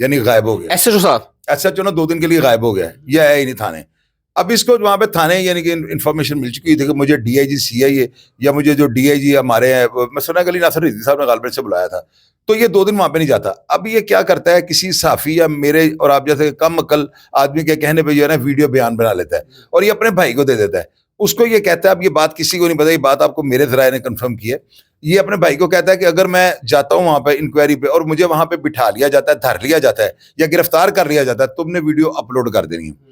یعنی غائب ہو گیا. ایس ایچ او صاحب ایس ایچ او نا 2 دن کے لیے غائب ہو گیا ہے, یہ آیا ہی نہیں تھانے. اب اس کو وہاں پہ تھانے یعنی کہ انفارمیشن مل چکی تھی کہ مجھے ڈی آئی جی سی آئی اے یا مجھے جو ڈی آئی جی ہمارے ہیں, میں سنا کہ علی ناصر رضوی صاحب نے غالباً سے بلایا تھا, تو یہ 2 دن وہاں پہ نہیں جاتا. اب یہ کیا کرتا ہے, کسی صحافی یا میرے اور آپ جیسے کم عقل آدمی کے کہنے پہ جو ہے نا ویڈیو بیان بنا لیتا ہے اور یہ اپنے بھائی کو دے دیتا ہے. اس کو یہ کہتا ہے, اب یہ بات کسی کو نہیں پتا, یہ بات آپ کو میرے ذرائع نے کنفرم کی ہے, یہ اپنے بھائی کو کہتا ہے کہ اگر میں جاتا ہوں وہاں پہ انکوائری پہ اور مجھے وہاں پہ بٹھا لیا جاتا ہے, دھر لیا جاتا ہے یا گرفتار کر لیا جاتا ہے, تم نے ویڈیو اپلوڈ کر دینی ہے.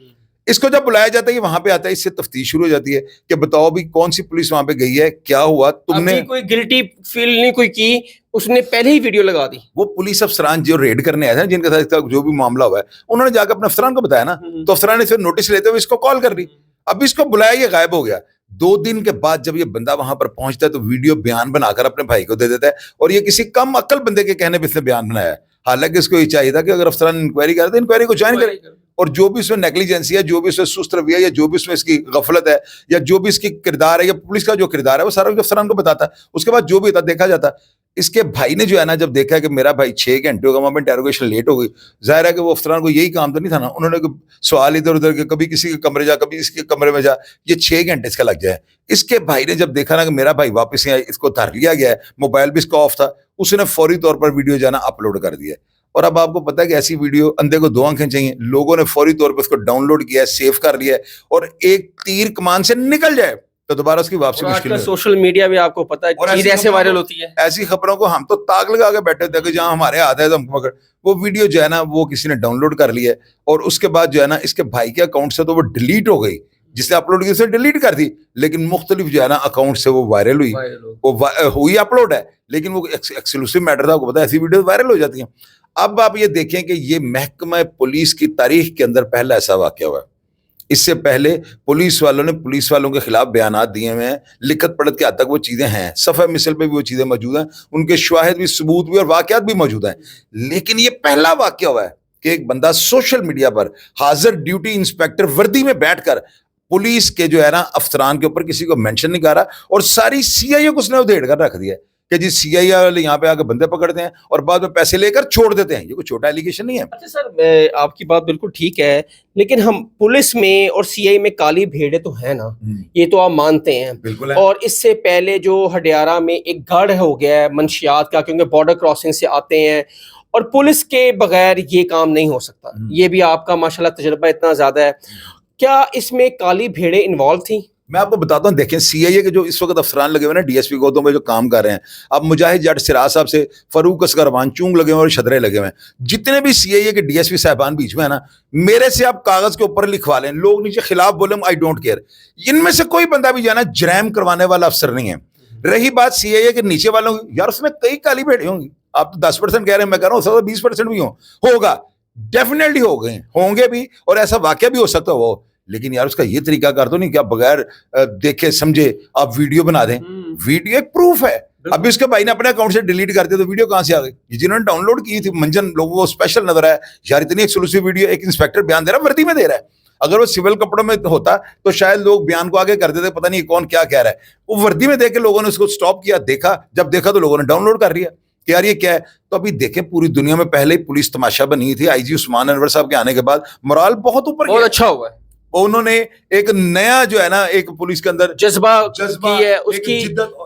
اس کو جب بلایا جاتا ہے یہ وہاں پہ آتا ہے, اس سے تفتیش شروع ہو جاتی ہے کہ بتاؤ بھی کون سی پولیس وہاں پہ گئی ہے, کیا ہوا, تم نے کوئی گلٹی فیل نہیں کوئی کی, اس نے پہلے ہی ویڈیو لگا دی. وہ پولیس افسران جو ریڈ کرنے آئے تھے جن کے ساتھ جو بھی معاملہ ہوا ہے انہوں نے جا کے اپنے افسران کو بتایا نا, تو افسران نے پھر نوٹس لیتے ہوئے اس کو کال کر دی. اب اس کو بلایا, یہ غائب ہو گیا. 2 دن کے بعد جب یہ بندہ وہاں پر پہنچتا ہے تو ویڈیو بیان بنا کر اپنے بھائی کو دے دیتا ہے, اور یہ کسی کم عقل بندے کے کہنے پہ اس نے بیان بنایا ہے. حالانکہ اس کو یہ چاہیے تھا کہ اگر افسران انکوائری کرے تو انکوائری کو جوائن کرے, اور جو بھی اس میں نیگلیجنسی ہے, جو بھی اس میں سست رویہ ہے, یا جو بھی اس میں اس کی غفلت ہے, یا جو بھی اس کی کردار ہے, یا پولیس کا جو کردار ہے, وہ سارا افسران کو بتاتا ہے. اس کے بعد جو بھی ہوتا دیکھا جاتا. اس کے بھائی نے جو ہے نا جب دیکھا ہے کہ میرا بھائی 6 گھنٹے ہوگا وہاں پہ انٹیروگیشن لیٹ ہو گئی, ظاہر ہے کہ وہ افسران کو یہی کام تو نہیں تھا نا, انہوں نے سوال ادھر ادھر کے کبھی کسی کے کمرے جا کبھی اس کے کمرے میں جا, یہ 6 گھنٹے اس کا لگ جائے. اس کے بھائی نے جب دیکھا نا کہ میرا بھائی واپس آیا, اس کو دھر لیا گیا ہے, موبائل بھی اس کا آف تھا, اس نے فوری طور پر ویڈیو جو ہے نا اپلوڈ کر دیا. اور اب آپ کو پتا ہے کہ ایسی ویڈیو اندھے کو 2 آنکھیں چاہیے, لوگوں نے فوری طور پر اس کو ڈاؤن لوڈ کیا ہے, سیو کر لیا ہے, اور ایک تیر کمان سے نکل جائے تو دوبارہ اس کی واپسی مشکل ہے. سوشل میڈیا بھی آپ کو پتا ہے چیز ایسے وائرل ہوتی ہے. ایسی خبروں کو ہم تو تاغ لگا کے بیٹھے تھے کہ جہاں ہمارے ہاتھ ہے تو ہم پکڑ. وہ ویڈیو جو ہے نا وہ کسی نے ڈاؤن لوڈ کر لی ہے, اور اس کے بعد جو ہے نا اس کے بھائی کے اکاؤنٹ سے تو وہ ڈیلیٹ ہو گئی, جس نے اپلوڈ کی اسے ڈیلیٹ کر دی, لیکن مختلف جو ہے نا اکاؤنٹ سے وہ وائرل ہوئی, وہ ہوئی اپلوڈ ہے, لیکن وہ ایکسکلوسیو میٹر تھا, آپ کو پتا ہے ایسی ویڈیو وائرل ہو جاتی ہیں. اب آپ یہ دیکھیں کہ یہ محکمہ پولیس کی تاریخ کے اندر پہلا ایسا واقعہ ہوا ہے. اس سے پہلے پولیس والوں نے پولیس والوں کے خلاف بیانات دیے ہوئے ہیں, لکھت پڑھت کے حد تک وہ چیزیں ہیں, صفحہ مثل پہ بھی وہ چیزیں موجود ہیں, ان کے شواہد بھی, ثبوت بھی اور واقعات بھی موجود ہیں. لیکن یہ پہلا واقعہ ہوا ہے کہ ایک بندہ سوشل میڈیا پر حاضر ڈیوٹی انسپیکٹر وردی میں بیٹھ کر پولیس کے جو ہے نا افسران کے اوپر کسی کو مینشن نہیں کر رہا, اور ساری سی آئی او کو اس نے ادھیڑ کر رکھ دیا ہے کہ جی سی آئی والے یہاں پہ آ کے بندے پکڑتے ہیں اور بعد میں پیسے لے کر چھوڑ دیتے ہیں. یہ کوئی چھوٹا ایلیگیشن نہیں ہے. اچھا سر, آپ کی بات بالکل ٹھیک ہے, لیکن ہم پولیس میں اور سی آئی میں کالی بھیڑیں تو ہیں نا, یہ تو آپ مانتے ہیں. بالکل. اور اس سے پہلے جو ہڈیارہ میں ایک گڑھ ہو گیا ہے منشیات کا, کیونکہ بارڈر کراسنگ سے آتے ہیں, اور پولیس کے بغیر یہ کام نہیں ہو سکتا. یہ بھی آپ کا ماشاءاللہ تجربہ اتنا زیادہ ہے. کیا اس میں کالی بھیڑیں انوالو تھیں؟ میں آپ کو بتاتا ہوں, دیکھیں سی آئی اے کے جو اس وقت افسران لگے ہوئے ہیں نا, ڈی ایس پی گوتم میں جو کام کر رہے ہیں, اب مجاہد جٹ سراج صاحب سے فاروق اسکروان چونگ لگے ہوئے اور شدرے لگے ہوئے ہیں, جتنے بھی سی آئی اے کے ڈی ایس پی صاحبان بیچ میں ہے نا, میرے سے آپ کاغذ کے اوپر لکھوا لیں, لوگ نیچے خلاف بولیں, آئی ڈونٹ کیئر. ان میں سے کوئی بندہ بھی جو ہے نا جرائم کروانے والا افسر نہیں ہے. رہی بات سی آئی اے کے نیچے والوں کی, یار اس میں کئی کالی بھیڑیں ہوں گی. آپ تو 10% کہہ رہے ہیں, میں کہہ رہا ہوں 20% بھی ہوگا, ڈیفینیٹلی ہو گئے ہوں گے بھی, اور ایسا واقعہ بھی ہو سکتا ہے وہ. لیکن یار اس کا یہ طریقہ کار تو نہیں کہ آپ بغیر دیکھے سمجھے آپ ویڈیو بنا دیں. ویڈیو ایک پروف ہے. اب اس کے بھائی نے اپنے اکاؤنٹ سے ڈیلیٹ کر دیا تو ویڈیو کہاں سے آ گئی؟ جنہوں نے ڈاؤن لوڈ کی تھی منجن لوگوں کو اسپیشل نظر آیا, یار اتنی ایکسکلوسیو ویڈیو ایک انسپیکٹر بیان دے رہا ہے, وردی میں دے رہا ہے. اگر وہ سول کپڑوں میں ہوتا تو شاید لوگ بیان کو آگے کر دیتے, پتہ نہیں کون کیا کہہ رہا ہے. وہ وردی میں دیکھ کے لوگوں نے اس کو سٹاپ کیا, دیکھا, جب دیکھا تو لوگوں نے ڈاؤن لوڈ کر لیا کہ یار یہ کیا ہے. تو ابھی دیکھیں پوری دنیا میں پہلے ہی پولیس تماشا بنی تھی, آئی جی عثمان انور صاحب کے آنے کے بعد مرال بہت اوپر, بہت اچھا ہوا ہے. انہوں نے ایک نیا جو ہے نا ایک پولیس کے اندر جذبہ کی ہے, اس کی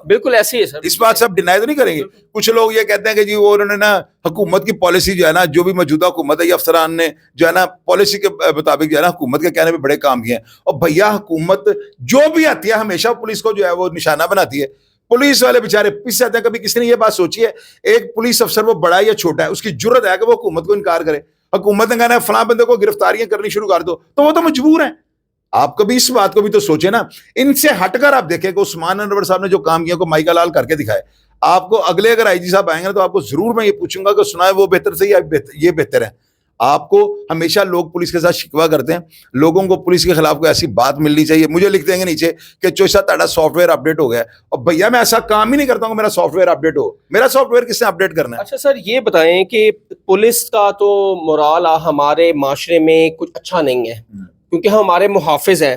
بالکل ایسی ہے سر. اس بات سے آپ ڈینائی تو نہیں کریں گے. کچھ لوگ یہ کہتے ہیں کہ جی وہ انہوں نے نا حکومت کی پالیسی جو ہے نا, جو بھی موجودہ حکومت ہے, یہ افسران نے جو ہے نا پالیسی کے مطابق جو ہے نا حکومت کے کہنے پہ بڑے کام کیے ہیں. اور بھیا حکومت جو بھی آتی ہے ہمیشہ پولیس کو جو ہے وہ نشانہ بناتی ہے. پولیس والے بےچارے پیچھے آتے ہیں. کبھی کسی نے یہ بات سوچی ہے ایک پولیس افسر وہ بڑا ہے یا چھوٹا ہے, اس کی جرت ہے کہ وہ حکومت کو انکار کرے؟ حکومت نے کہنا ہے فلاں بندے کو گرفتاریاں کرنی شروع کر دو, تو وہ تو مجبور ہیں. آپ کبھی اس بات کو بھی تو سوچیں نا. ان سے ہٹ کر آپ دیکھیں کہ عثمان انور صاحب نے جو کام کیا کو مائیکا لال کر کے دکھائے. آپ کو اگلے اگر آئی جی صاحب آئیں گے تو آپ کو ضرور میں یہ پوچھوں گا کہ سنائے وہ بہتر سے یا یہ بہتر ہے. آپ کو ہمیشہ لوگ پولیس کے ساتھ شکوا کرتے ہیں, لوگوں کو پولیس کے خلاف کوئی ایسی بات ملنی چاہیے. مجھے لکھ دیں گے نیچے کہ چوشا تاڑا سافٹ ویئر اپڈیٹ ہو گیا, اور بھیا میں ایسا کام ہی نہیں کرتا ہوں میرا سافٹ ویئر اپڈیٹ ہو. میرا سافٹ ویئر کس نے اپڈیٹ کرنا ہے؟ اچھا سر یہ بتائیں کہ پولیس کا تو مورال ہمارے معاشرے میں کچھ اچھا نہیں ہے, کیونکہ ہم ہمارے محافظ ہیں,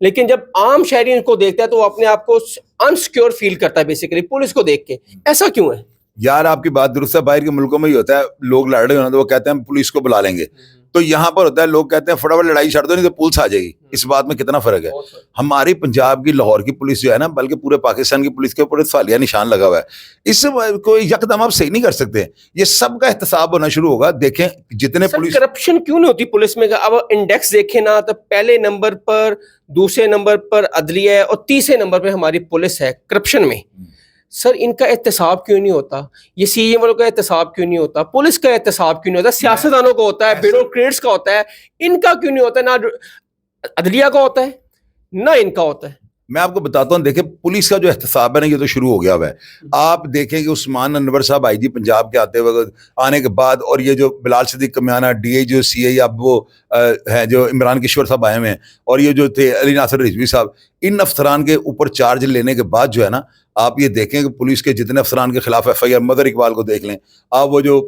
لیکن جب عام شہری ان کو دیکھتا ہے تو وہ اپنے آپ کو انسیکیور فیل کرتا ہے بیسیکلی پولیس کو دیکھ کے. ایسا کیوں ہے؟ یار آپ کی بات درست ہے, باہر کے ملکوں میں ہی ہوتا ہے, لوگ لڑ رہے ہونا تو وہ کہتے ہیں پولیس کو بلا لیں گے, تو یہاں پر ہوتا ہے لوگ کہتے ہیں فٹافٹ لڑائی چھڑ دو نہیں تو پولیس آ جائے گی. اس بات میں کتنا فرق ہے. ہماری پنجاب کی, لاہور کی پولیس جو ہے نا, بلکہ پورے پاکستان کی پولیس کے اوپر سوالیہ نشان لگا ہوا ہے. اس سے کوئی یکدم آپ صحیح نہیں کر سکتے, یہ سب کا احتساب ہونا شروع ہوگا. دیکھیں جتنے پولیس, کرپشن کیوں نہیں ہوتی پولیس میں؟ اب انڈیکس دیکھیں نا تو پہلے نمبر پر, دوسرے نمبر پر عدلیہ ہے, اور تیسرے نمبر پہ ہماری پولیس ہے کرپشن میں. سر ان کا احتساب کیوں نہیں ہوتا؟ یہ سی ایم والوں کا احتساب کیوں نہیں ہوتا؟ پولیس کا احتساب کیوں نہیں ہوتا؟ سیاستدانوں کا ہوتا ہے, بیوروکریٹس کا ہوتا ہے, ان کا کیوں نہیں ہوتا؟ نہ عدلیہ کا ہوتا ہے نہ ان کا ہوتا ہے. میں آپ کو بتاتا ہوں, دیکھیں پولیس کا جو احتساب ہے نا, یہ تو شروع ہو گیا ہوا ہے. آپ دیکھیں کہ عثمان انور صاحب آئی جی پنجاب کے آنے کے بعد, اور یہ جو بلال صدیق کمیانہ ڈی آئی جو سی آئی, اب وہ ہیں جو عمران کشور صاحب آئے ہوئے ہیں, اور یہ جو تھے علی ناصر رضوی صاحب, ان افسران کے اوپر چارج لینے کے بعد جو ہے نا, آپ یہ دیکھیں کہ پولیس کے جتنے افسران کے خلاف ایف آئی آر, مدر اقبال کو دیکھ لیں آپ, وہ جو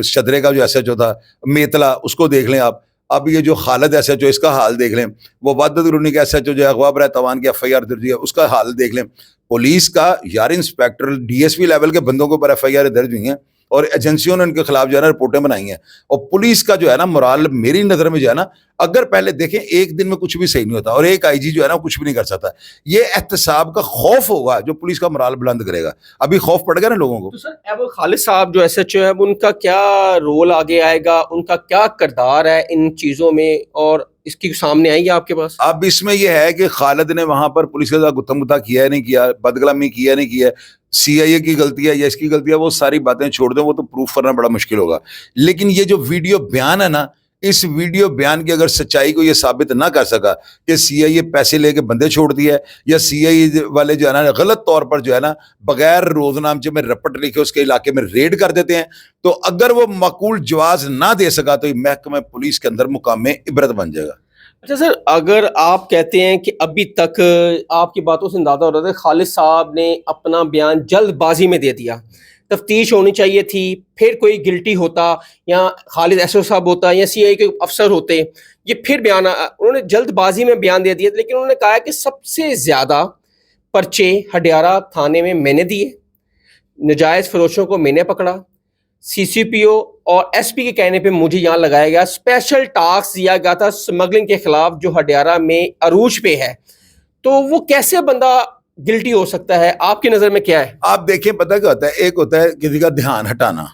شدرے کا جو ایس ایچ او تھا میتلا, اس کو دیکھ لیں آپ, اب یہ جو خالد ایس ایچ او, اس کا حال دیکھ لیں, وہ وحدت رونی کا ایس ایچ او جو اغوا برائے توان کی ایف آئی آر درج ہے, اس کا حال دیکھ لیں. پولیس کا یار inspector D S P level کے بندوں کے اوپر ایف آئی آر درج ہوئی ہیں, اور ایجنسیوں نے ان کے خلاف جو ہے نا رپورٹیں بنائی ہیں. اور پولیس کا جو ہے نا مرال میری نظر میں جو ہے نا, اگر پہلے دیکھیں ایک دن میں کچھ بھی صحیح نہیں ہوتا, اور ایک آئی جی جو ہے نا کچھ بھی نہیں کر سکتا, یہ احتساب کا خوف ہوگا جو پولیس کا مرال بلند کرے گا. ابھی خوف پڑ گیا نا لوگوں کو. تو سر اب خالد صاحب جو ایس ایچ او ہے, ان کا کیا رول آگے آئے گا؟ ان کا کیا کردار ہے ان چیزوں میں, اور اس کی سامنے آئیں گے آپ کے پاس؟ اب اس میں یہ ہے کہ خالد نے وہاں پر پولیس کے ساتھ گتم گتا کیا ہے نہیں کیا, بدگلامی کیا نہیں کیا, سی آئی اے کی غلطی ہے یا اس کی غلطی ہے, وہ ساری باتیں چھوڑ دیں, وہ تو پروف کرنا بڑا مشکل ہوگا. لیکن یہ جو ویڈیو بیان ہے نا, اس ویڈیو بیان کی اگر سچائی کو یہ ثابت نہ کر سکا کہ سی آئی اے پیسے لے کے بندے چھوڑ دیے, یا سی آئی اے والے جو ہے نا غلط طور پر جو ہے نا بغیر روزنامچے میں رپٹ لکھے اس کے علاقے میں ریڈ کر دیتے ہیں, تو اگر وہ معقول جواز نہ دے سکا تو یہ محکمہ پولیس کے اندر مقام عبرت بن جائے گا. اچھا سر, اگر آپ کہتے ہیں کہ ابھی تک آپ کی باتوں سے اندازہ ہو رہا تھا خالد صاحب نے اپنا بیان جلد بازی میں دے دیا, تفتیش ہونی چاہیے تھی, پھر کوئی گلٹی ہوتا, یا خالد ایس او صاحب ہوتا, یا سی آئی کے افسر ہوتے, یہ پھر بیان, انہوں نے جلد بازی میں بیان دے دیا. لیکن انہوں نے کہا کہ سب سے زیادہ پرچے ہڈیارہ تھانے میں نے دیے, نجائز فروشوں کو میں نے پکڑا, سی سی پی او اور ایس پی کے کہنے پہ مجھے یہاں لگایا گیا, اسپیشل ٹاسک دیا گیا تھا اسمگلنگ کے خلاف جو ہڈیارہ میں عروج پہ ہے. تو وہ کیسے بندہ گلٹی ہو سکتا ہے؟ آپ کی نظر میں کیا ہے؟ آپ دیکھیں پتہ کیا ہوتا ہے, ایک ہوتا ہے کسی کا دھیان ہٹانا.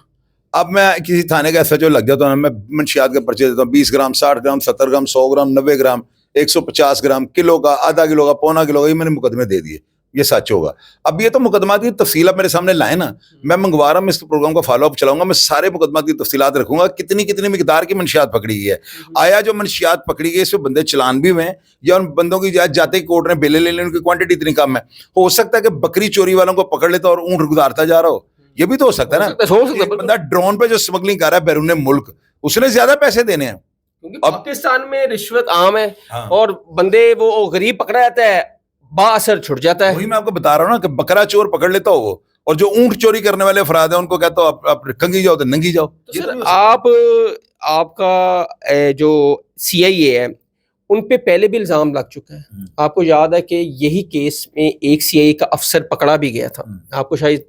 اب میں کسی تھانے کا ایس ایچ او لگ جاتا ہوں, میں منشیات کے پرچے دیتا ہوں, 20 gram 60 gram 70 gram 100 gram 90 gram 150 gram, kilo کا, آدھا کلو کا, پونا کلو کا, یہ میں نے مقدمے دے دیے, یہ سچ ہوگا. اب یہ تو مقدمات کی تفصیل آپ میرے سامنے لائیں نا, میں منگوا رہا ہوں, اس پروگرام کا فالو اپ چلاؤں گا, میں سارے مقدمات کی تفصیلات رکھوں گا, کتنی مقدار کی منشیات پکڑی گئی ہے, آیا جو منشیات پکڑی گئی اس پہ بندے چلان بھی ہوئے ہیں, یا ان بندوں کی جاتے ہی کورٹ نے بیلے لے لیں, ان کی کوانٹٹی اتنی کم ہے. ہو سکتا ہے کہ بکری چوری والوں کو پکڑ لیتا اور اونٹ گزارتا جا رہا ہو, یہ بھی تو ہو سکتا ہے نا. بندہ ڈرون پہ جو اسمگلنگ کر رہا ہے بیرون ملک, اس نے زیادہ پیسے دینے ہیں, کیونکہ پاکستان میں رشوت عام ہے, اور بندے وہ غریب پکڑا جاتا ہے, با اثر چھٹ جاتا ہے. وہی میں آپ کو بتا رہا ہوں نا کہ بکرا چور پکڑ لیتا ہو وہ, اور جو اونٹ چوری کرنے والے افراد ہیں ان کو کہتا ہو آپ کنگھی جاؤ تو ننگی جاؤ. آپ کا جو سی آئی اے ہے ان پہ پہلے بھی الزام لگ چکا ہے. آپ کو یاد ہے کہ یہی کیس میں ایک سی آئی اے کا افسر پکڑا بھی گیا تھا, آپ کو شاید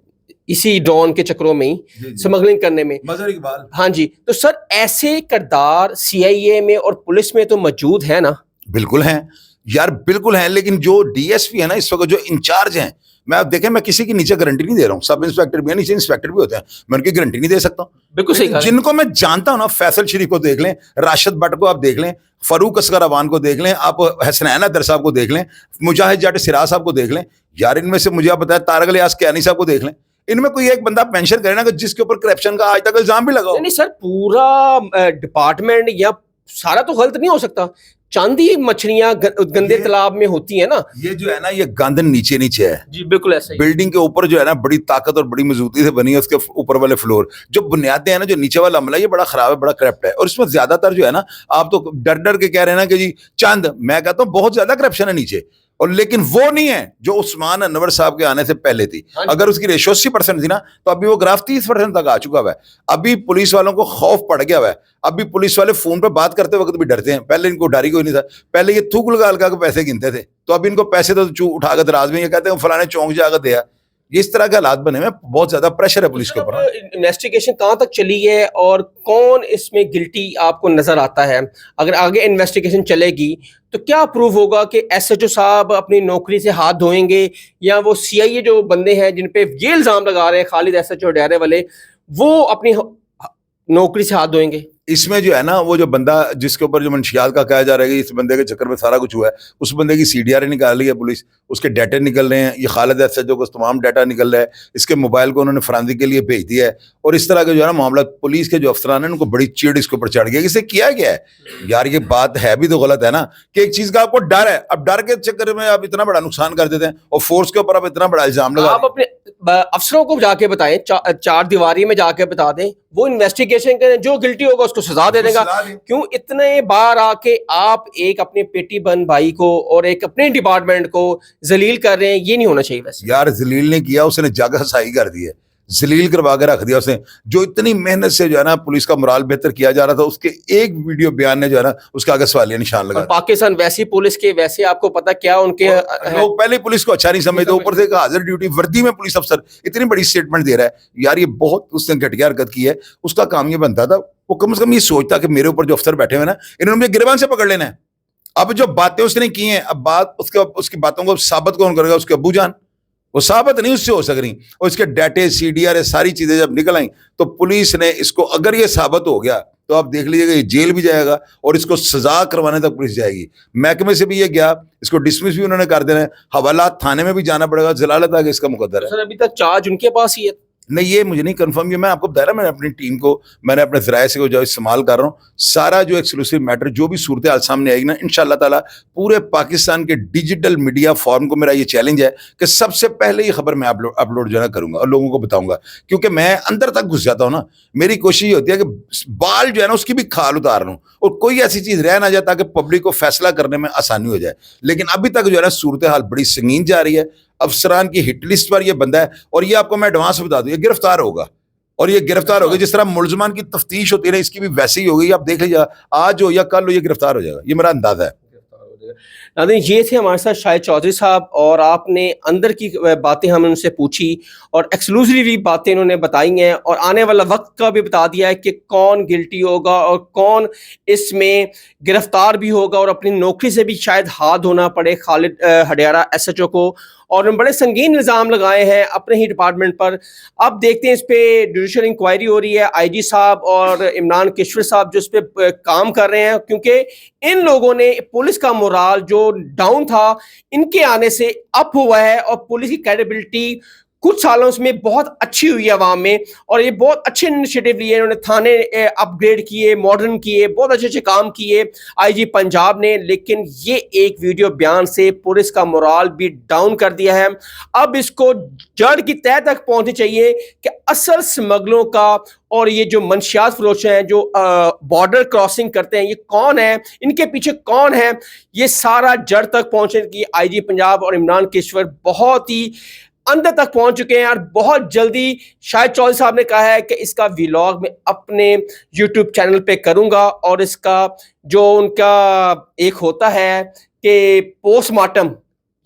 اسی ڈرون کے چکروں میں ہی اسمگلنگ کرنے میں. مظہر اقبال. ہاں جی, تو سر ایسے کردار سی آئی اے میں اور پولیس میں تو موجود ہے نا؟ بالکل ہیں یار, بالکل ہیں, لیکن جو ڈی ایس پی ہے نا اس وقت جو انچارج ہیں, میں آپ دیکھیں میں کسی کے نیچے گارنٹی نہیں دے رہا ہوں, سب انسپیکٹر بھی ہیں, نیچے انسپیکٹر بھی ہوتے ہیں, میں ان کی گارنٹی نہیں دے سکتا. بالکل صحیح. جن کو میں جانتا ہوں نا, فیصل شریف کو دیکھ لیں, راشد بٹ کو آپ دیکھ لیں, فاروق اسغر اوان کو دیکھ لیں, آپ حسنین در صاحب کو دیکھ لیں, مجاہد جٹ سراج صاحب کو دیکھ لیں, یار ان میں سے مجھے آپ بتائیں طارق الیاس کیانی صاحب کو دیکھ لیں, ان میں کوئی ایک بندہ مینشن کرے نا کہ جس کے اوپر کرپشن کا آج تک الزام بھی لگا. نہیں سر, پورا ڈپارٹمنٹ یا سارا تو غلط نہیں ہو سکتا, چاندی مچھلیاں گندے تالاب میں ہوتی ہیں نا, یہ جو ہے نا یہ گند نیچے ہے. جی بالکل ایسا ہی. بلڈنگ کے اوپر جو ہے نا بڑی طاقت اور بڑی مضبوطی سے بنی ہے, اس کے اوپر والے فلور جو بنیادیں ہیں نا, جو نیچے والا عملہ, یہ بڑا خراب ہے, بڑا کرپٹ ہے, اور اس میں زیادہ تر جو ہے نا, آپ تو ڈر کے کہہ رہے ہیں نا کہ جی چاند, میں کہتا ہوں بہت زیادہ کرپشن ہے نیچے, اور لیکن وہ نہیں ہے جو عثمان انور صاحب کے آنے سے پہلے تھی. اگر اس کی ریشو 80% تھی نا, تو ابھی وہ گراف 30% تک آ چکا ہوا ہے. ابھی پولیس والوں کو خوف پڑ گیا ہوا ہے, ابھی پولیس والے فون پہ بات کرتے وقت بھی ڈرتے ہیں. پہلے ان کو ڈر ہی کوئی نہیں تھا, پہلے یہ تھوک لگا کے پیسے گنتے تھے, تو ابھی ان کو پیسے تو اٹھا کے دراز میں یہ کہتے ہیں فلانے چونک جا کے دیا. یہ اس طرح کے حالات بنے ہوئے ہیں, بہت زیادہ پریشر ہے پولیس کے اوپر. انویسٹیگیشن کہاں تک چلی ہے اور کون اس میں گلٹی آپ کو نظر آتا ہے؟ اگر آگے انویسٹیگیشن چلے گی تو کیا پروو ہوگا کہ ایس ایچ او صاحب اپنی نوکری سے ہاتھ دھوئیں گے, یا وہ سی آئی اے جو بندے ہیں جن پہ یہ الزام لگا رہے ہیں خالد ایس ایچ او ڈیرے والے, وہ اپنی نوکری سے ہاتھ دھوئیں گے؟ اس میں جو ہے نا, وہ جو بندہ جس کے اوپر جو منشیات کا کہا جا رہا ہے کہ اس بندے کے چکر میں سارا کچھ ہوا ہے, اس بندے کی سی ڈی آر نکال لی ہے پولیس, اس کے ڈیٹا نکل رہے ہیں, یہ خالد ایس ایچ او کو تمام ڈیٹا نکل رہا ہے, اس کے موبائل کو انہوں نے فرانزی کے لیے بھیج دیا ہے, اور اس طرح کے جو ہے نا معاملات پولیس کے جو افسران ہیں ان کو بڑی چیڑ اس کے اوپر چڑھ گیا. اسے کیا گیا ہے یار, یہ بات ہے بھی تو غلط ہے نا, کہ ایک چیز کا آپ کو ڈر ہے, اب ڈر کے چکر میں آپ اتنا بڑا نقصان کر دیتے ہیں, اور فورس کے اوپر آپ اتنا بڑا الزام لگا. آپ اپنے افسروں کو جا کے بتائیں, چار دیواری میں جا کے بتا دیں, وہ انویسٹیگیشن کریں, جو گلٹی ہوگا اس کو سزا دے دے گا. کیوں اتنے بار آ کے آپ ایک اپنے پیٹی بن بھائی کو اور ایک اپنے ڈپارٹمنٹ کو ذلیل کر رہے ہیں؟ یہ نہیں ہونا چاہیے. ویسے یار ذلیل نہیں کیا, اس نے جگ ہسائی کر دی ہے, ذلیل کروا کے رکھ دیا اس نے. جو اتنی محنت سے جو ہے نا پولیس کا مرال بہتر کیا جا رہا تھا, اس کے ایک ویڈیو بیان نے جو ہے نا اس کے آگے سوالیہ نشان لگا. پاکستان ویسی پولیس کے ویسے آپ کو پتا کیا ان کے لوگ پہلے پولیس کو اچھا نہیں سمجھتے, اوپر سے حاضر ڈیوٹی وردی میں پولیس افسر اتنی بڑی اسٹیٹمنٹ دے رہا ہے. یار یہ بہت اس نے گھٹیا حرکت کی ہے. اس کا کام یہ بنتا تھا, وہ کم از کم یہ سوچتا کہ میرے اوپر جو افسر بیٹھے ہوئے نا, انہوں نے مجھے گریبان سے پکڑ لینا ہے. اب جو باتیں اس نے کی ہیں, اب بات اس کی باتوں کو ثابت کون کرے گا؟ اس کے ابو جان. وہ ثابت نہیں اس سے ہو سک رہی, اور اس کے ڈیٹے سی ڈی آر ساری چیزیں جب نکل آئیں تو پولیس نے اس کو, اگر یہ ثابت ہو گیا تو آپ دیکھ لیجیے گا یہ جیل بھی جائے گا, اور اس کو سزا کروانے تک پولیس جائے گی. محکمے سے بھی یہ گیا, اس کو ڈسمس بھی انہوں نے کر دینا ہے, حوالات تھانے میں بھی جانا پڑے گا, ضلالت آگے اس کا مقدر ہے. سر ابھی تک چارج ان کے پاس ہی ہے؟ نہیں, یہ مجھے نہیں کنفرم کیا, میں آپ کو بتا رہا, میں نے اپنی ٹیم کو, میں نے اپنے ذرائع سے جو استعمال کر رہا ہوں, سارا جو ایکسکلوسیو میٹر جو بھی صورتحال سامنے آئے گی نا, انشاءاللہ تعالیٰ پورے پاکستان کے ڈیجیٹل میڈیا فارم کو میرا یہ چیلنج ہے کہ سب سے پہلے یہ خبر میں اپلوڈ جو ہے نا کروں گا اور لوگوں کو بتاؤں گا, کیونکہ میں اندر تک گھس جاتا ہوں نا. میری کوشش یہ ہوتی ہے کہ بال جو ہے نا اس کی بھی کھال اتار لوں, اور کوئی ایسی چیز رہ نہ جائے تاکہ پبلک کو فیصلہ کرنے میں آسانی ہو جائے. لیکن ابھی تک جو ہے نا صورتحال بڑی سنگین جا رہی ہے. افسران کی ہٹ لسٹ پر یہ بندہ ہے, اور یہ آپ کو میں ایڈوانس بتا دوں, یہ گرفتار ہوگا, اور یہ گرفتار ہوگا جس طرح ملزمان کی تفتیش ہوتی ہے نا, اس کی بھی ویسے ہی ہوگی. آپ دیکھ لیجیے آج ہو یا کل ہو, یہ گرفتار ہو جائے گا, یہ میرا اندازہ ہے. ناظرین, یہ تھے ہمارے ساتھ شاہد چودھری صاحب, اور آپ نے اندر کی باتیں ہم ان سے پوچھی اور ایکسکلوسیولی باتیں انہوں نے بتائی ہیں, اور آنے والا وقت کا بھی بتا دیا ہے کہ کون گلٹی ہوگا اور کون اس میں گرفتار بھی ہوگا, اور اپنی نوکری سے بھی شاید ہاتھ دھونا پڑے خالد ہڈیارہ ایس ایچ او کو. اور بڑے سنگین الزام لگائے ہیں اپنے ہی ڈپارٹمنٹ پر. اب دیکھتے ہیں, اس پہ جوڈیشل انکوائری ہو رہی ہے, آئی جی صاحب اور عمران کشور صاحب جو اس پہ کام کر رہے ہیں, کیونکہ ان لوگوں نے پولیس کا مورال جو ڈاؤن تھا ان کے آنے سے اپ ہوا ہے, اور پولیس کی کریڈیبلٹی کچھ سالوں میں بہت اچھی ہوئی ہے عوام میں, اور یہ بہت اچھے انیشیٹو لیے, انہوں نے تھانے اپ گریڈ کیے, ماڈرن کیے, بہت اچھے اچھے کام کیے آئی جی پنجاب نے. لیکن یہ ایک ویڈیو بیان سے پولیس کا مورال بھی ڈاؤن کر دیا ہے. اب اس کو جڑ کی تہہ تک پہنچنی چاہیے کہ اصل سمگلوں کا اور یہ جو منشیات فروش ہیں جو بارڈر کراسنگ کرتے ہیں, یہ کون ہے, ان کے پیچھے کون ہے, یہ سارا جڑ تک پہنچنے کی آئی جی پنجاب اور عمران کشور بہت ہی اندر تک پہنچ چکے ہیں. اور بہت جلدی شاہد چودھری صاحب نے کہا ہے کہ اس کا ویلاگ میں اپنے یوٹیوب چینل پہ کروں گا, اور اس کا جو ان کا ایک ہوتا ہے کہ پوسٹ مارٹم,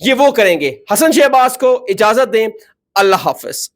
یہ وہ کریں گے. حسن شہباز کو اجازت دیں, اللہ حافظ.